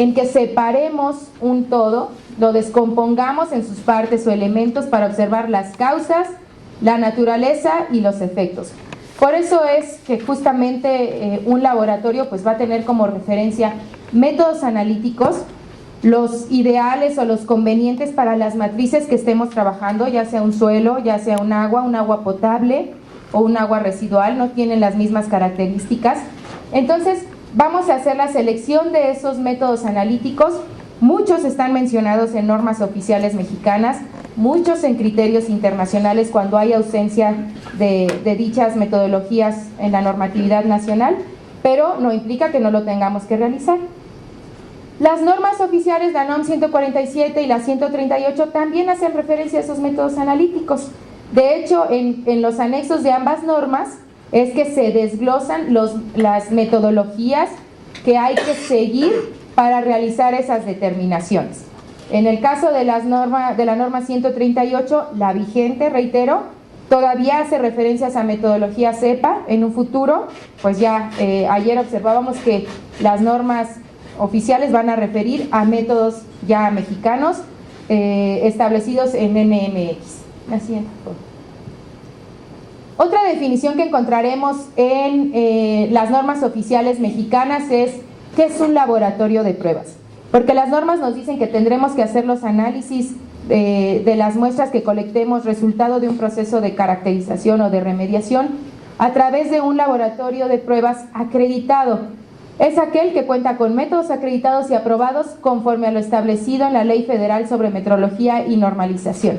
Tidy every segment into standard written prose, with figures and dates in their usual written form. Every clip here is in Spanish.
en que separemos un todo, lo descompongamos en sus partes o elementos para observar las causas, la naturaleza y los efectos. Por eso es que justamente un laboratorio pues va a tener como referencia métodos analíticos, los ideales o los convenientes para las matrices que estemos trabajando, ya sea un suelo, ya sea un agua potable o un agua residual, no tienen las mismas características. Entonces vamos a hacer la selección de esos métodos analíticos. Muchos están mencionados en normas oficiales mexicanas, muchos en criterios internacionales cuando hay ausencia de dichas metodologías en la normatividad nacional, pero no implica que no lo tengamos que realizar. Las normas oficiales, la NOM 147 y la 138, también hacen referencia a esos métodos analíticos. De hecho, en los anexos de ambas normas es que se desglosan las metodologías que hay que seguir para realizar esas determinaciones. En el caso de la norma 138, la vigente, reitero, todavía hace referencias a metodología CEPA. En un futuro, pues ya ayer observábamos que las normas oficiales van a referir a métodos ya mexicanos establecidos en NMX. La siguiente, por favor. Otra definición que encontraremos en las normas oficiales mexicanas es ¿qué es un laboratorio de pruebas? Porque las normas nos dicen que tendremos que hacer los análisis de las muestras que colectemos resultado de un proceso de caracterización o de remediación a través de un laboratorio de pruebas acreditado. Es aquel que cuenta con métodos acreditados y aprobados conforme a lo establecido en la Ley Federal sobre Metrología y Normalización.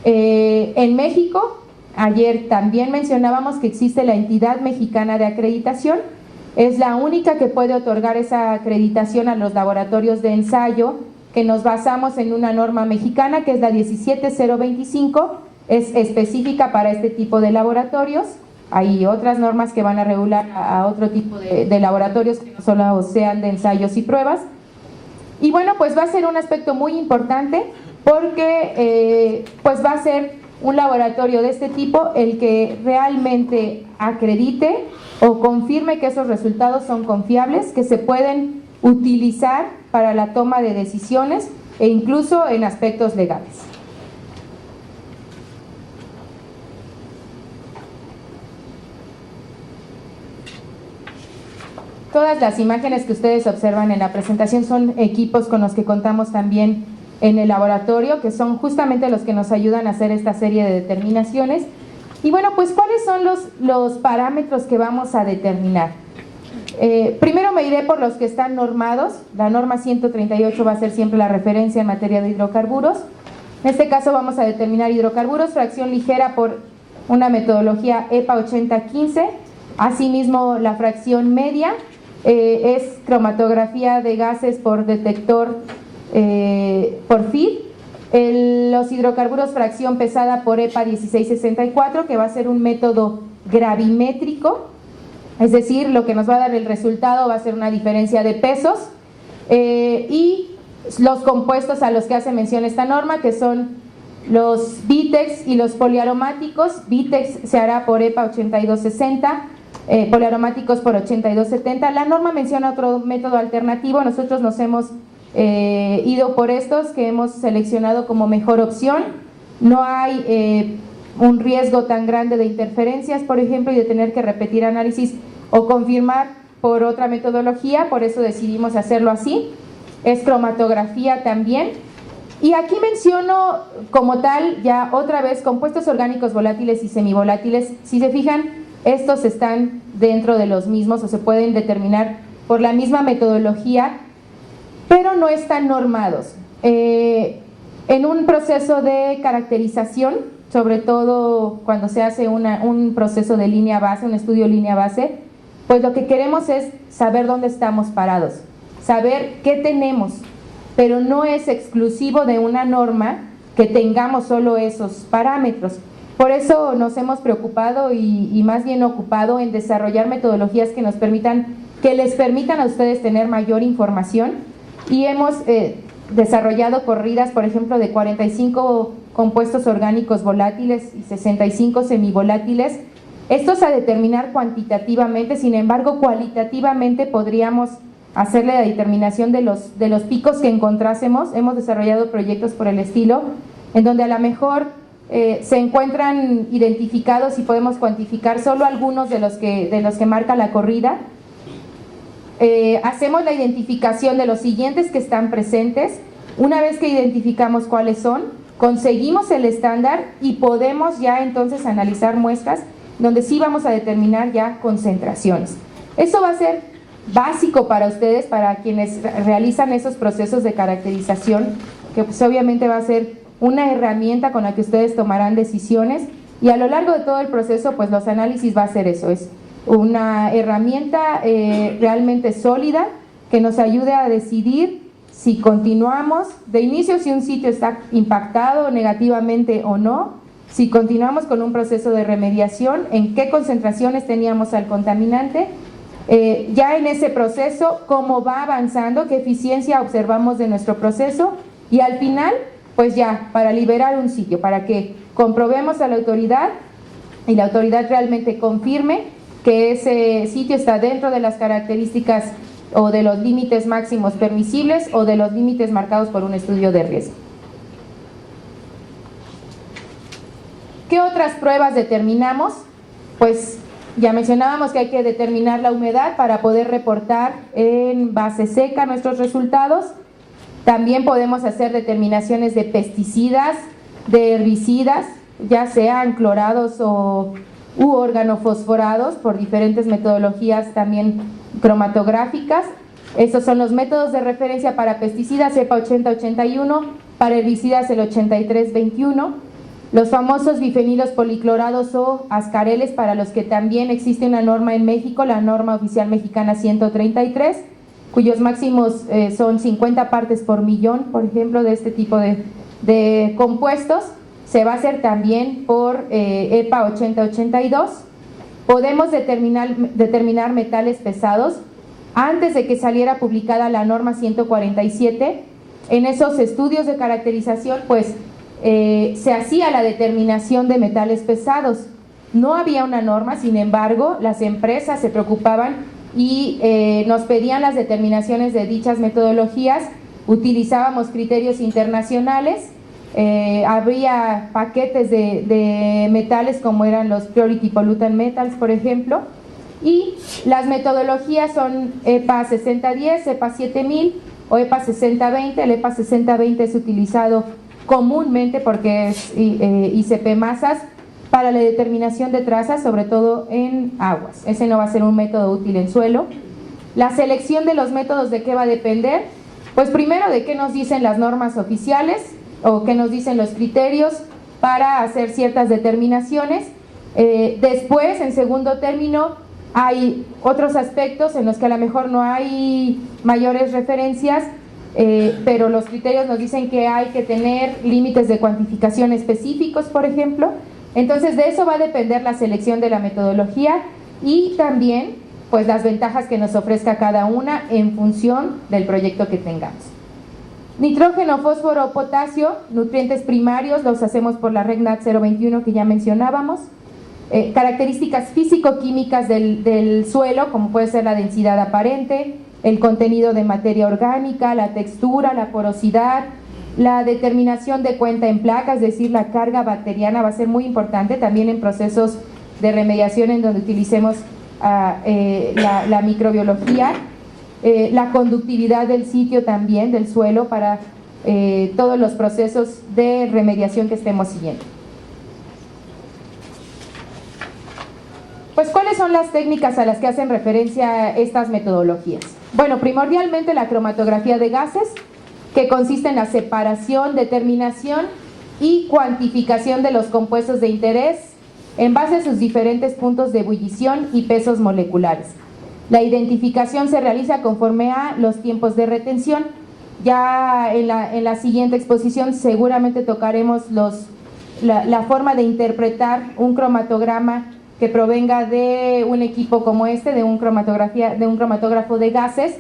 En México, ayer también mencionábamos que existe la Entidad Mexicana de Acreditación. Es la única que puede otorgar esa acreditación a los laboratorios de ensayo, que nos basamos en una norma mexicana que es la 17025, es específica para este tipo de laboratorios. Hay otras normas que van a regular a otro tipo de laboratorios que no solo sean de ensayos y pruebas. Y bueno, pues va a ser un aspecto muy importante porque pues va a ser un laboratorio de este tipo el que realmente acredite o confirme que esos resultados son confiables, que se pueden utilizar para la toma de decisiones e incluso en aspectos legales. Todas las imágenes que ustedes observan en la presentación son equipos con los que contamos también en el laboratorio, que son justamente los que nos ayudan a hacer esta serie de determinaciones. Y bueno, pues ¿cuáles son los parámetros que vamos a determinar? Primero me iré por los que están normados. La norma 138 va a ser siempre la referencia en materia de hidrocarburos. En este caso vamos a determinar hidrocarburos, fracción ligera por una metodología EPA 8015. Asimismo, la fracción media es cromatografía de gases por detector por FID. Los hidrocarburos fracción pesada por EPA 1664, que va a ser un método gravimétrico, es decir, lo que nos va a dar el resultado va a ser una diferencia de pesos, y los compuestos a los que hace mención esta norma, que son los Vitex y los poliaromáticos. Vitex se hará por EPA 8260, poliaromáticos por 8270. La norma menciona otro método alternativo, nosotros nos hemos ido por estos que hemos seleccionado como mejor opción. No hay un riesgo tan grande de interferencias, por ejemplo, y de tener que repetir análisis o confirmar por otra metodología, por eso decidimos hacerlo así. Es cromatografía también. Y aquí menciono como tal ya otra vez compuestos orgánicos volátiles y semivolátiles. Si se fijan, estos están dentro de los mismos o se pueden determinar por la misma metodología, pero no están normados. En un proceso de caracterización, sobre todo cuando se hace un proceso de línea base, un estudio línea base, pues lo que queremos es saber dónde estamos parados, saber qué tenemos, pero no es exclusivo de una norma que tengamos solo esos parámetros. Por eso nos hemos preocupado y más bien ocupado en desarrollar metodologías que nos permitan, que les permitan a ustedes tener mayor información. Y hemos desarrollado corridas, por ejemplo, de 45 compuestos orgánicos volátiles y 65 semivolátiles. Estos a determinar cuantitativamente, sin embargo, cualitativamente podríamos hacerle la determinación de los picos que encontrásemos. Hemos desarrollado proyectos por el estilo, en donde a lo mejor se encuentran identificados y podemos cuantificar solo algunos de los que marca la corrida. Hacemos la identificación de los siguientes que están presentes. Una vez que identificamos cuáles son, conseguimos el estándar y podemos ya entonces analizar muestras donde sí vamos a determinar ya concentraciones. Eso va a ser básico para ustedes, para quienes realizan esos procesos de caracterización, que pues obviamente va a ser una herramienta con la que ustedes tomarán decisiones, y a lo largo de todo el proceso pues los análisis va a ser eso, es una herramienta realmente sólida que nos ayude a decidir si continuamos de inicio, si un sitio está impactado negativamente o no, si continuamos con un proceso de remediación, en qué concentraciones teníamos al contaminante, ya en ese proceso cómo va avanzando, qué eficiencia observamos de nuestro proceso, y al final pues ya para liberar un sitio, para que comprobemos a la autoridad y la autoridad realmente confirme que ese sitio está dentro de las características o de los límites máximos permisibles o de los límites marcados por un estudio de riesgo. ¿Qué otras pruebas determinamos? Pues ya mencionábamos que hay que determinar la humedad para poder reportar en base seca nuestros resultados. También podemos hacer determinaciones de pesticidas, de herbicidas, ya sean clorados u organofosforados por diferentes metodologías también cromatográficas. Estos son los métodos de referencia para pesticidas, EPA 8081, para herbicidas el 8321. Los famosos bifenilos policlorados o ascareles, para los que también existe una norma en México, la norma oficial mexicana 133, cuyos máximos son 50 partes por millón, por ejemplo, de este tipo de compuestos. Se va a hacer también por EPA 8082. Podemos determinar metales pesados. Antes de que saliera publicada la norma 147, en esos estudios de caracterización, pues se hacía la determinación de metales pesados. No había una norma, sin embargo, las empresas se preocupaban y nos pedían las determinaciones de dichas metodologías. Utilizábamos criterios internacionales. Habría paquetes de metales como eran los Priority Pollutant Metals, por ejemplo, y las metodologías son EPA 6010, EPA 7000 o EPA 6020. El EPA 6020 es utilizado comúnmente porque es ICP masas para la determinación de trazas, sobre todo en aguas. Ese no va a ser un método útil en suelo. La selección de los métodos, ¿de qué va a depender? Pues primero de qué nos dicen las normas oficiales o qué nos dicen los criterios para hacer ciertas determinaciones. Después, en segundo término, hay otros aspectos en los que a lo mejor no hay mayores referencias, pero los criterios nos dicen que hay que tener límites de cuantificación específicos, por ejemplo. Entonces de eso va a depender la selección de la metodología y también pues las ventajas que nos ofrezca cada una en función del proyecto que tengamos. Nitrógeno, fósforo, potasio, nutrientes primarios, los hacemos por la REGNAT 021 que ya mencionábamos. Características físico-químicas del suelo, como puede ser la densidad aparente, el contenido de materia orgánica, la textura, la porosidad, la determinación de cuenta en placa, es decir, la carga bacteriana va a ser muy importante también en procesos de remediación en donde utilicemos la microbiología, la conductividad del sitio también, del suelo, para todos los procesos de remediación que estemos siguiendo. Pues, ¿cuáles son las técnicas a las que hacen referencia estas metodologías? Bueno, primordialmente la cromatografía de gases, que consiste en la separación, determinación y cuantificación de los compuestos de interés en base a sus diferentes puntos de ebullición y pesos moleculares. La identificación se realiza conforme a los tiempos de retención. Ya en la siguiente exposición seguramente tocaremos la forma de interpretar un cromatograma que provenga de un equipo como este, de un cromatógrafo de gases.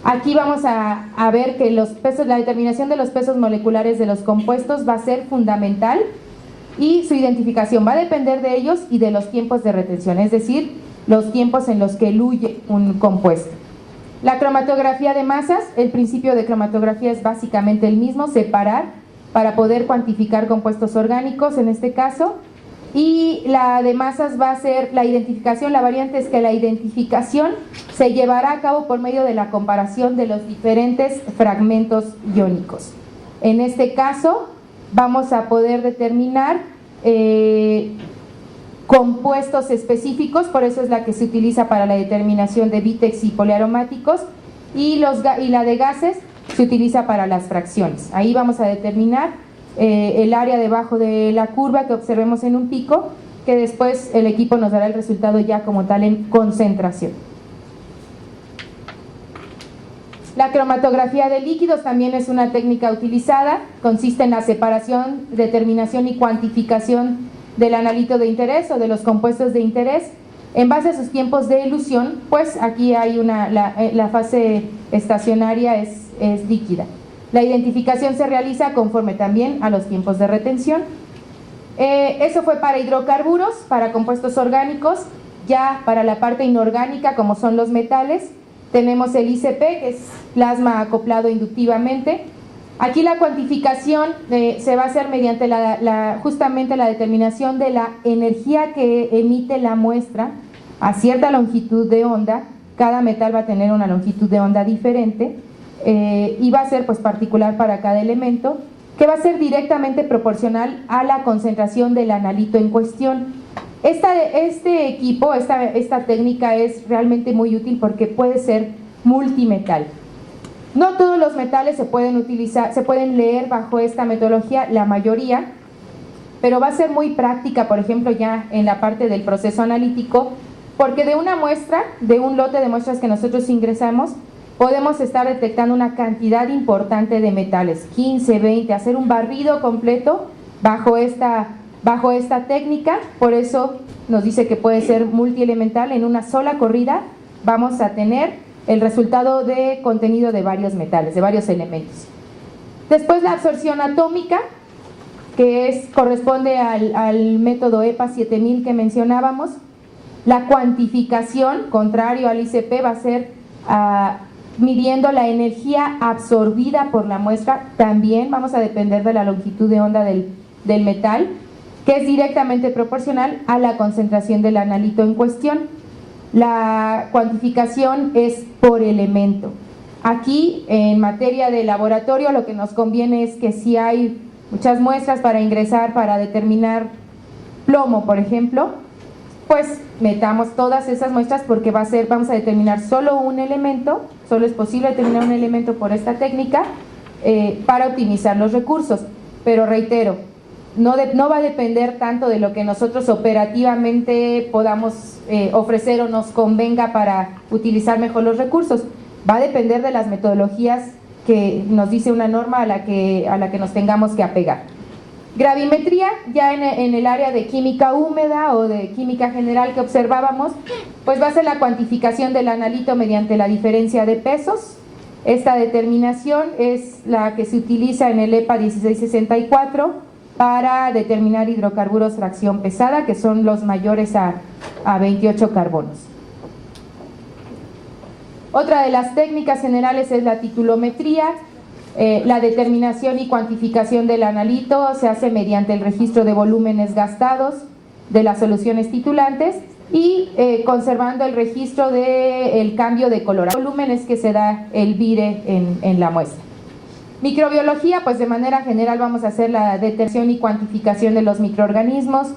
Aquí vamos a ver que los pesos, la determinación de los pesos moleculares de los compuestos va a ser fundamental y su identificación va a depender de ellos y de los tiempos de retención, es decir, los tiempos en los que eluye un compuesto. La cromatografía de masas, el principio de cromatografía es básicamente el mismo, separar para poder cuantificar compuestos orgánicos en este caso. Y la de masas va a ser la identificación. La variante es que la identificación se llevará a cabo por medio de la comparación de los diferentes fragmentos iónicos. En este caso vamos a poder determinar compuestos específicos, por eso es la que se utiliza para la determinación de Vitex y poliaromáticos, y la de gases se utiliza para las fracciones. Ahí vamos a determinar el área debajo de la curva que observemos en un pico, que después el equipo nos dará el resultado ya como tal en concentración. La cromatografía de líquidos también es una técnica utilizada, consiste en la separación, determinación y cuantificación del analito de interés o de los compuestos de interés en base a sus tiempos de elusión, pues aquí hay la fase estacionaria es líquida. La identificación se realiza conforme también a los tiempos de retención. Eso fue para hidrocarburos, para compuestos orgánicos. Ya para la parte inorgánica, como son los metales, tenemos el ICP, que es plasma acoplado inductivamente. Aquí la cuantificación se va a hacer mediante justamente la determinación de la energía que emite la muestra a cierta longitud de onda. Cada metal va a tener una longitud de onda diferente. Y va a ser pues particular para cada elemento, que va a ser directamente proporcional a la concentración del analito en cuestión. Este equipo, esta técnica es realmente muy útil porque puede ser multimetal. No todos los metales se pueden leer bajo esta metodología, la mayoría, pero va a ser muy práctica, por ejemplo, ya en la parte del proceso analítico, porque de una muestra, de un lote de muestras que nosotros ingresamos, podemos estar detectando una cantidad importante de metales, 15, 20, hacer un barrido completo bajo esta técnica. Por eso nos dice que puede ser multielemental. En una sola corrida vamos a tener el resultado de contenido de varios metales, de varios elementos. Después la absorción atómica, que corresponde al método EPA 7000 que mencionábamos. La cuantificación, contrario al ICP, va a ser midiendo la energía absorbida por la muestra. También vamos a depender de la longitud de onda del metal, que es directamente proporcional a la concentración del analito en cuestión. La cuantificación es por elemento. Aquí, en materia de laboratorio, lo que nos conviene es que si hay muchas muestras para ingresar, para determinar plomo, por ejemplo, pues metamos todas esas muestras, porque vamos a determinar solo un elemento, solo es posible determinar un elemento por esta técnica para optimizar los recursos. Pero reitero, no va a depender tanto de lo que nosotros operativamente podamos ofrecer o nos convenga para utilizar mejor los recursos. Va a depender de las metodologías que nos dice una norma a la que nos tengamos que apegar. Gravimetría, ya en el área de química húmeda o de química general que observábamos, pues va a ser la cuantificación del analito mediante la diferencia de pesos. Esta determinación es la que se utiliza en el EPA 1664 para determinar hidrocarburos fracción pesada, que son los mayores a 28 carbonos. Otra de las técnicas generales es la titulometría. La determinación y cuantificación del analito se hace mediante el registro de volúmenes gastados de las soluciones titulantes y conservando el registro del cambio de color. Volúmenes que se da el vire en la muestra. Microbiología, pues de manera general vamos a hacer la detección y cuantificación de los microorganismos,